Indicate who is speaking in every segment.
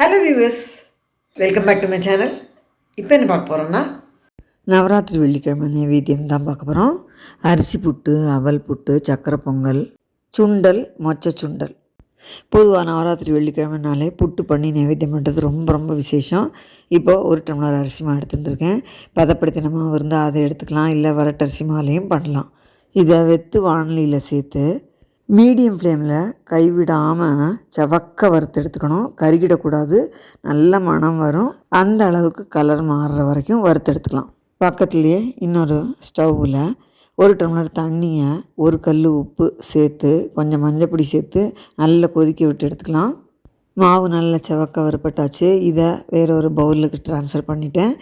Speaker 1: Hello viewers, welcome back to my channel. இப்போ என்ன பார்க்க போகிறோம்னா நவராத்திரி வெள்ளிக்கிழமை நைவேத்தியம் தான் பார்க்க போகிறோம். அரிசி புட்டு, அவல் புட்டு, சக்கரை பொங்கல், சுண்டல், மொச்சை சுண்டல். பொதுவாக நவராத்திரி வெள்ளிக்கிழமைனாலே புட்டு பண்ணி நைவேத்தியம் பண்ணுறது ரொம்ப ரொம்ப விசேஷம். இப்போது 1 டம்ளர் அரிசி மாவு எடுத்துகிட்டு இருக்கேன். பதப்படுத்தின மாவு இருந்தால் அதை எடுத்துக்கலாம், இல்லை வரட்டரிசி மாவுலையும் பண்ணலாம். இதை வெத்து வானலியில் சேர்த்து மீடியம் ஃப்ளேமில் கைவிடாமல் செவக்க வறுத்து எடுத்துக்கணும். கருகிடக்கூடாது, நல்ல மணம் வரும். அந்த அளவுக்கு கலர் மாறுற வரைக்கும் வறுத்து எடுத்துக்கலாம். பக்கத்துலேயே இன்னொரு ஸ்டவ்வில் 1 டம்ளர் தண்ணியை 1 கல் உப்பு சேர்த்து கொஞ்சம் மஞ்சப்பொடி சேர்த்து நல்லா கொதிக்க விட்டு எடுத்துக்கலாம். மாவு நல்லா செவக்க வறுப்பட்டாச்சு. இதை வேற ஒரு பவுலுக்கு ட்ரான்ஸ்ஃபர் பண்ணிவிட்டேன்.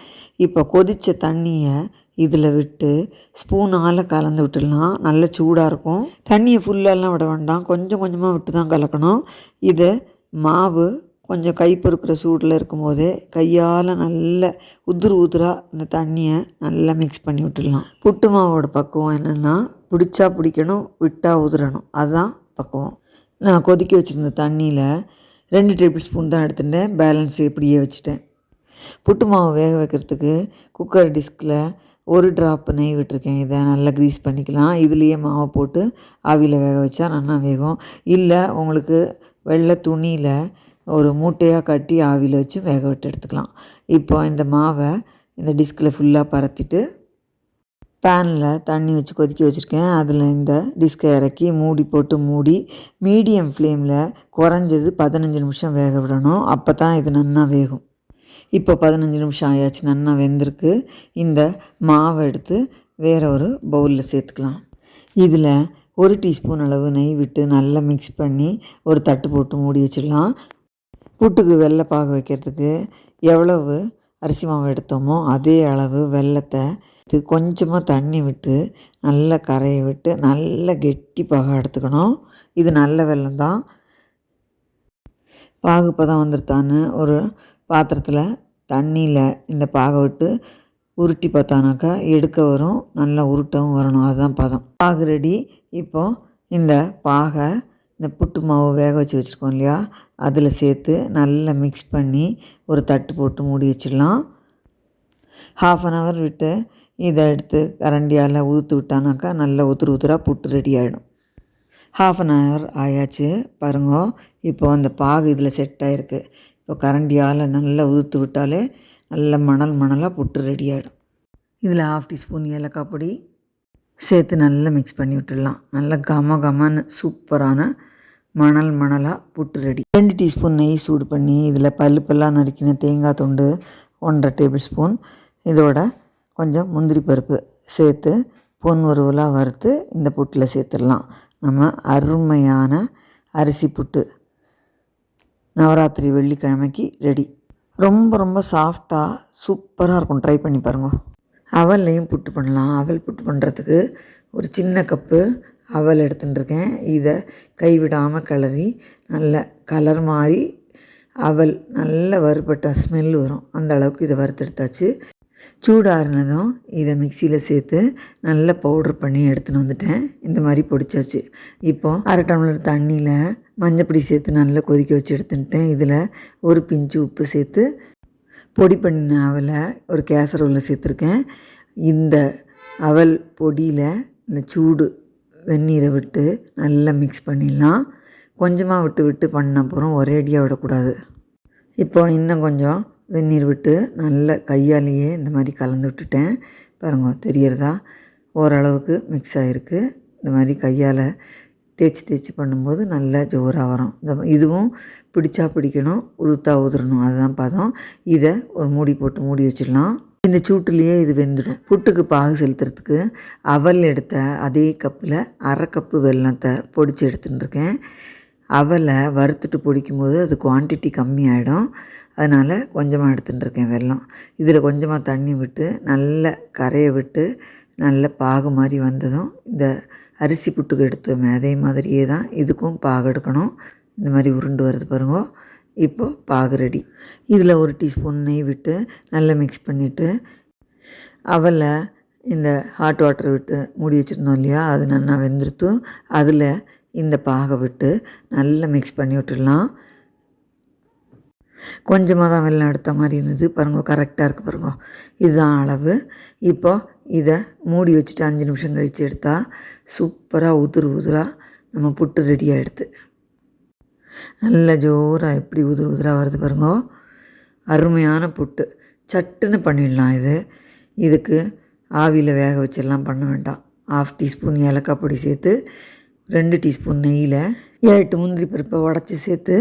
Speaker 1: இப்போ கொதித்த தண்ணியை இதில் விட்டு ஸ்பூனால் கலந்து விட்டுடலாம். நல்ல சூடாக இருக்கும். தண்ணியை ஃபுல்லெல்லாம் விட வேண்டாம், கொஞ்சம் கொஞ்சமாக விட்டு தான் கலக்கணும். இது மாவு கொஞ்சம் கை பொறுக்கிற சூடில் இருக்கும்போதே கையால் நல்ல உதுராக இந்த தண்ணியை நல்லா மிக்ஸ் பண்ணி விட்டுடலாம். புட்டு மாவோட பக்குவம் என்னென்னா, பிடிச்சா பிடிக்கணும், விட்டால் உதுரணும், அதுதான் பக்குவம். நான் கொதிக்க வச்சுருந்த தண்ணியில் 2 டேபிள் ஸ்பூன் தான் எடுத்துட்டேன். பேலன்ஸ் இப்படியே வச்சுட்டேன். புட்டு மாவு வேக வைக்கிறதுக்கு குக்கர் டிஸ்கில் 1 ட்ராப் நெய் விட்டுருக்கேன். இதை நல்லா க்ரீஸ் பண்ணிக்கலாம். இதுலேயே மாவை போட்டு ஆவியில் வேக வச்சா நல்லா வேகும். இல்லை உங்களுக்கு வெள்ளை துணியில் ஒரு மூட்டையாக கட்டி ஆவியில் வச்சு வேக விட்டு எடுத்துக்கலாம். இப்போ இந்த மாவை இந்த டிஸ்கில் ஃபுல்லாக பரத்திட்டு பேனில் தண்ணி வச்சு கொதிக்க வச்சுருக்கேன். அதில் இந்த டிஸ்கை இறக்கி மூடி போட்டு மூடி மீடியம் ஃப்ளேமில் குறைஞ்சது 15 நிமிஷம் வேக விடணும். அப்போ தான் இது நல்லா வேகும். இப்போ 15 நிமிஷம் ஆயாச்சு, நல்லா வெந்திருக்கு. இந்த மாவை எடுத்து வேறு ஒரு பவுலில் சேர்த்துக்கலாம். இதில் 1 டீஸ்பூன் அளவு நெய் விட்டு நல்லா மிக்ஸ் பண்ணி ஒரு தட்டு போட்டு மூடி வச்சிடலாம். புட்டுக்கு வெள்ளை பாகு வைக்கிறதுக்கு எவ்வளவு அரிசி மாவு எடுத்தோமோ அதே அளவு வெல்லத்தை கொஞ்சமாக தண்ணி விட்டு நல்லா கரையை விட்டு நல்ல கெட்டி பாகாக எடுத்துக்கணும். இது நல்ல வெல்லம் தான். பாகு பதம் வந்துருத்தான்னு ஒரு பாத்திரத்தில் தண்ணியில் இந்த பாகை விட்டு உருட்டி பார்த்தானாக்கா எடுக்க வரும், நல்லா உருட்டவும் வரணும், அதுதான் பதம். பாகு ரெடி. இப்போது இந்த பாகை இந்த புட்டு மாவு வேக வச்சு வச்சுருக்கோம் இல்லையா, அதில் சேர்த்து நல்லா மிக்ஸ் பண்ணி ஒரு தட்டு போட்டு மூடி வச்சிடலாம். 1/2 அன் ஹவர் விட்டு இதை எடுத்து கரண்டியால் ஊற்று விட்டானாக்கா நல்லா உதுராக புட்டு ரெடி ஆகிடும். 1/2 அன் ஹவர் ஆயாச்சு பாருங்க. இப்போ அந்த பாகு இதில் செட் ஆகிருக்கு. இப்போ கரண்டியால் நல்லா ஊற்று விட்டாலே நல்ல மணலாக புட்டு ரெடி ஆகிடும். இதில் 1/2 டீஸ்பூன் ஏலக்காய் பொடி சேர்த்து நல்லா மிக்ஸ் பண்ணி விட்டுடலாம். நல்லா கமன்னு சூப்பரான மணலாக புட்டு ரெடி. 2 டீஸ்பூன் நெய் சூடு பண்ணி இதில் பல்லாக நறுக்கின தேங்காய் துண்டு 1.5 டேபிள் ஸ்பூன், இதோட கொஞ்சம் முந்திரி பருப்பு சேர்த்து பொன் வறுவலாக வறுத்து இந்த புட்டில் சேர்த்துடலாம். நம்ம அருமையான அரிசி புட்டு நவராத்திரி வெள்ளிக்கிழமைக்கு ரெடி. ரொம்ப ரொம்ப சாஃப்டாக சூப்பராக இருக்கும். ட்ரை பண்ணி பாருங்க. அவல்லையும் புட்டு பண்ணலாம். அவல் புட்டு பண்ணுறதுக்கு ஒரு சின்ன கப்பு அவல் எடுத்துட்டுருக்கேன். இதை கைவிடாமல் கிளறி நல்ல கலர் மாதிரி அவல் நல்ல வறுபட்ட ஸ்மெல் வரும், அந்த அளவுக்கு இதை வறுத்தெடுத்தாச்சு. சூடாறினதும் இதை மிக்சியில் சேர்த்து நல்ல பவுட்ரு பண்ணி எடுத்துன்னு வந்துட்டேன். இந்த மாதிரி பொடிச்சாச்சு. இப்போது 1/2 டம்ளர் தண்ணியில் மஞ்சப்பொடி சேர்த்து நல்லா கொதிக்க வச்சு எடுத்துட்டேன். இதில் ஒரு பிஞ்சு உப்பு சேர்த்து பொடி பண்ணின அவலை ஒரு கேசரோவில் சேர்த்துருக்கேன். இந்த அவல் பொடியில் இந்த சூடு வெந்நீரை விட்டு நல்லா மிக்ஸ் பண்ணிடலாம். கொஞ்சமாக விட்டு விட்டு பண்ண அப்புறம் ஒரேடியாக விடக்கூடாது. இப்போ இன்னும் கொஞ்சம் வெந்நீர் விட்டு நல்ல கையாலேயே இந்த மாதிரி கலந்து விட்டுட்டேன். பாருங்க, தெரியறதா? ஓரளவுக்கு மிக்ஸ் ஆகிருக்கு. இந்த மாதிரி கையால் தேய்ச்சி பண்ணும்போது நல்லா ஜோராக வரும். இதுவும் பிடிச்சா பிடிக்கணும், உதுரணும், அதுதான் பதம். இதை ஒரு மூடி போட்டு மூடி வச்சிடலாம். இந்த சூட்டுலேயே இது வெந்துடும். புட்டுக்கு பாகு செலுத்துறதுக்கு அவல் எடுத்த அதே கப்பில் 1/2 கப்பு வெல்லத்தை பொடிச்சு எடுத்துட்டுருக்கேன். அவலை வறுத்துட்டு பொடிக்கும்போது அது குவான்டிட்டி கம்மியாகிடும், அதனால் கொஞ்சமாக எடுத்துட்டுருக்கேன் வெல்லம். இதில் கொஞ்சமாக தண்ணி விட்டு நல்ல கரையை விட்டு நல்ல பாகு மாதிரி வந்ததும் இந்த அரிசி புட்டுக்கு எடுத்தோமே அதே மாதிரியே தான் இதுக்கும் பாகு எடுக்கணும். இந்த மாதிரி உருண்டு வருது பாருங்க. இப்போது பாகு ரெடி. இதில் 1 டீஸ்பூன் நெய் விட்டு நல்லா மிக்ஸ் பண்ணிவிட்டு அவலை இந்த ஹாட் வாட்டர் விட்டு மூடி வச்சுருந்தோம் இல்லையா, அது நல்லா வெந்துருத்து. அதில் இந்த பாகை விட்டு நல்லா மிக்ஸ் பண்ணி விட்டுடலாம். கொஞ்சமாக தான் வெல்லம் எடுத்த மாதிரி இருந்தது பாருங்க, கரெக்டாக இருக்குது பாருங்க. இதுதான் அளவு. இப்போ இதை மூடி வச்சுட்டு 5 நிமிஷம் கழித்து எடுத்தால் சூப்பராக உதிராக நம்ம புட்டு ரெடி ஆகிடுது. நல்ல ஜோராக எப்படி உதிராக வருது பாருங்க. அருமையான புட்டு சட்டுன்னு பண்ணிடலாம். இதுக்கு ஆவியில் வேக வச்செல்லாம் பண்ண வேண்டாம். 1/2 டீஸ்பூன் ஏலக்காய் பொடி சேர்த்து 2 டீஸ்பூன் நெய்யில் 8 முந்திரி பருப்பை உடச்சி சேர்த்து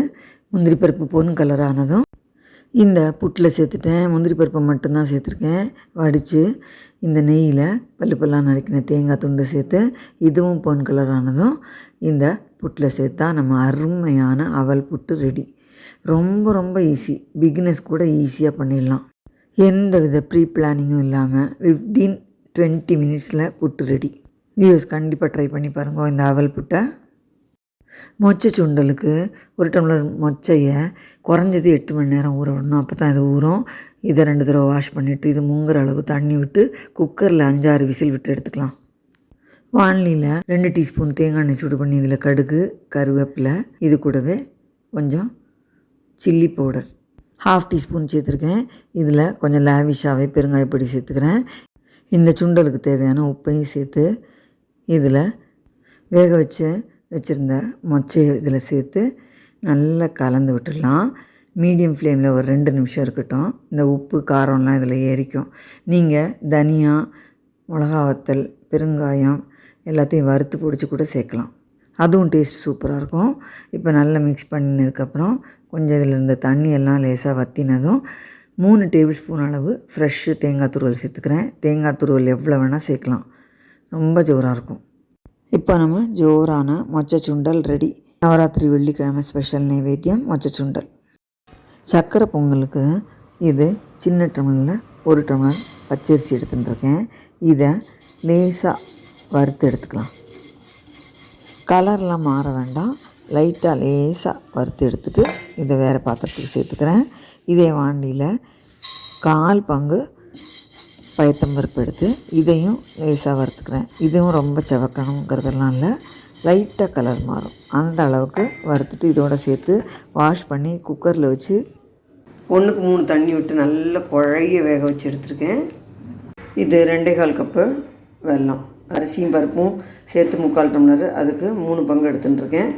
Speaker 1: முந்திரி பருப்பு பொன் கலர் ஆனதும் இந்த புட்டில் சேர்த்துட்டேன். முந்திரி பருப்பை மட்டும்தான் சேர்த்துருக்கேன். வடித்து இந்த நெய்யில் பல்லாக நறுக்கின தேங்காய் துண்டு சேர்த்து இதுவும் பொன் கலர் ஆனதும் இந்த புட்டில் சேர்த்தா நம்ம அருமையான அவல் புட்டு ரெடி. ரொம்ப ரொம்ப ஈஸி. பிகினர்ஸ் கூட ஈஸியாக பண்ணிடலாம். எந்த வித ப்ரீ பிளானிங்கும் இல்லாமல் வித்தின் 20 மினிட்ஸில் புட்டு ரெடி. வியூஸ் கண்டிப்பாக ட்ரை பண்ணி பாருங்க இந்த அவல் புட்டை. மொச்சை சுண்டலுக்கு 1 டம்ளர் மொச்சையை குறைஞ்சது 8 மணி நேரம் ஊற விடணும். அப்போ தான் இது ஊறும். இதை 2 தடவை வாஷ் பண்ணிவிட்டு இது முங்குற அளவு தண்ணி விட்டு குக்கரில் 5-6 விசில் விட்டு எடுத்துக்கலாம். வானிலையில் 2 டீஸ்பூன் தேங்காய் எண்ணெய் சூடு பண்ணி இதில் கடுகு, கருவேப்பிலை, இது கூடவே கொஞ்சம் சில்லி பவுடர் 1/2 டீஸ்பூன் சேர்த்துருக்கேன். இதில் கொஞ்சம் லேவிஷாகவே பெருங்காயப்பொடி சேர்த்துக்கிறேன். இந்த சுண்டலுக்கு தேவையான உப்பையும் சேர்த்து இதில் வேக வச்சுருந்த மொச்சையை இதில் சேர்த்து நல்லா கலந்து விட்டுடலாம். மீடியம் ஃப்ளேமில் ஒரு 2 நிமிஷம் இருக்கட்டும். இந்த உப்பு காரம்லாம் இதில் ஏறிக்கும். நீங்கள் தனியா, மிளகா வத்தல், பெருங்காயம் எல்லாத்தையும் வறுத்து பிடிச்சி கூட சேர்க்கலாம். அதுவும் டேஸ்ட் சூப்பராக இருக்கும். இப்போ நல்லா மிக்ஸ் பண்ணினதுக்கப்புறம் கொஞ்சம் இதில் இருந்த தண்ணியெல்லாம் லேசாக வற்றினதும் 3 டேபிள் ஸ்பூன் அளவு ஃப்ரெஷ்ஷு தேங்காய் துருவல் சேர்த்துக்கிறேன். தேங்காய் துருவல் எவ்வளோ வேணால் சேர்க்கலாம். ரொம்ப ஜோராக இருக்கும். இப்போ நம்ம ஜோரான மொச்சை சுண்டல் ரெடி. நவராத்திரி வெள்ளிக்கிழமை ஸ்பெஷல் நைவேத்தியம் மொச்சை சுண்டல். சர்க்கரை பொங்கலுக்கு இது சின்ன டம்ளரில் 1 டம்ளர் பச்சரிசி எடுத்துட்டுருக்கேன். இதை லேசாக வறுத்து எடுத்துக்கலாம். கலர்லாம் மாற வேண்டாம். லைட்டாக லேசாக வறுத்து எடுத்துகிட்டு இதை வேறு பாத்திரத்துக்கு சேர்த்துக்கிறேன். இதே வாண்டியில் 1/4 பங்கு பயத்தம்பருப்பு எடுத்து இதையும் லேசாக வறுத்துக்கிறேன். இதுவும் ரொம்ப செவக்கணுங்கிறதெல்லாம் இல்லை, லைட்டாக கலர் மாறும் அந்த அளவுக்கு வறுத்துட்டு இதோடு சேர்த்து வாஷ் பண்ணி குக்கரில் வச்சு 1க்கு 3 தண்ணி விட்டு நல்லா குழைய வேக வச்சு எடுத்துருக்கேன். இது 2.25 கப்பு வெல்லம், அரிசியும் பருப்பும் சேர்த்து 3/4 டம்ளர், அதுக்கு 3 பங்கு எடுத்துட்டுருக்கேன்.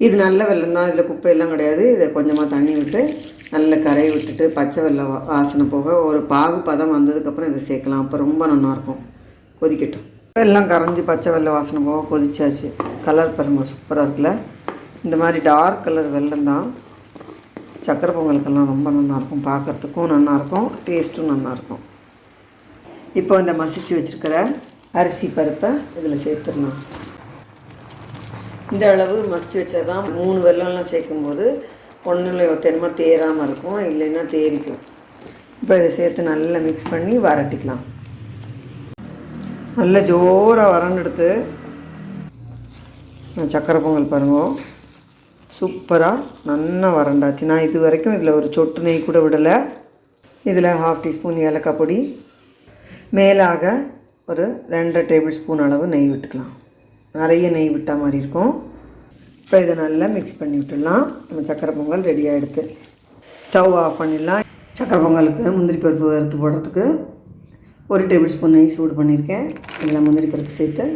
Speaker 1: இது நல்ல வெல்லம் தான், இதில் குப்பையெல்லாம் கிடையாது. இதை கொஞ்சமாக தண்ணி விட்டு நல்ல கரையை விட்டுட்டு பச்சை வெல்லம் வாசனை போக ஒரு பாகு பதம் வந்ததுக்கப்புறம் இதை சேர்க்கலாம். அப்போ ரொம்ப நல்லாயிருக்கும். கொதிக்கட்டும். எல்லாம் கரைஞ்சி பச்சை வெல்லம் வாசனை போக கொதிச்சாச்சு. கலர் பாருங்க சூப்பராக இருக்குல்ல. இந்த மாதிரி டார்க் கலர் வெல்லம் தான் சக்கரை பொங்கலுக்கெல்லாம் ரொம்ப நல்லாயிருக்கும். பார்க்குறதுக்கும் நல்லாயிருக்கும், டேஸ்ட்டும் நல்லாயிருக்கும். இப்போ இந்த மசிச்சு வச்சுருக்கிற அரிசி பருப்பை இதில் சேர்த்துடலாம். இந்த அளவு மசிச்சு வச்சா தான் 3 வெல்லம்லாம் சேர்க்கும்போது ஒன்றில் தென்மா தேராமல் இருக்கும், இல்லைன்னா தேரிக்கும். இப்போ இதை சேர்த்து நல்லா மிக்ஸ் பண்ணி வரட்டிக்கலாம். நல்ல ஜோராக வரண்டெடுத்து சக்கரை பொங்கல் பாருங்க சூப்பராக நல்லா வரண்டாச்சு. நான் இது வரைக்கும் இதில் ஒரு சொட்டு நெய் கூட விடலை. இதில் 1/2 டீஸ்பூன் ஏலக்காய் பொடி, மேலாக ஒரு 2 டேபிள் ஸ்பூன் அளவு நெய் விட்டுக்கலாம். நிறைய நெய் விட்டால் மாதிரி இருக்கும். இப்போ இதை நல்லா மிக்ஸ் பண்ணி விட்டுடலாம். நம்ம சக்கரை பொங்கல் ரெடி ஆகிடுது. ஸ்டவ் ஆஃப் பண்ணிடலாம். சக்கரை பொங்கலுக்கு முந்திரி பருப்பு வறுத்து போடுறதுக்கு 1 டேபிள் ஸ்பூன் நெய் சூடு பண்ணியிருக்கேன். இதில் முந்திரி பருப்பு சேர்த்து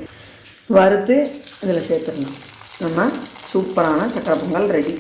Speaker 1: வறுத்து இதில் சேர்த்துடலாம். நம்ம சூப்பரான சக்கரை பொங்கல் ரெடி.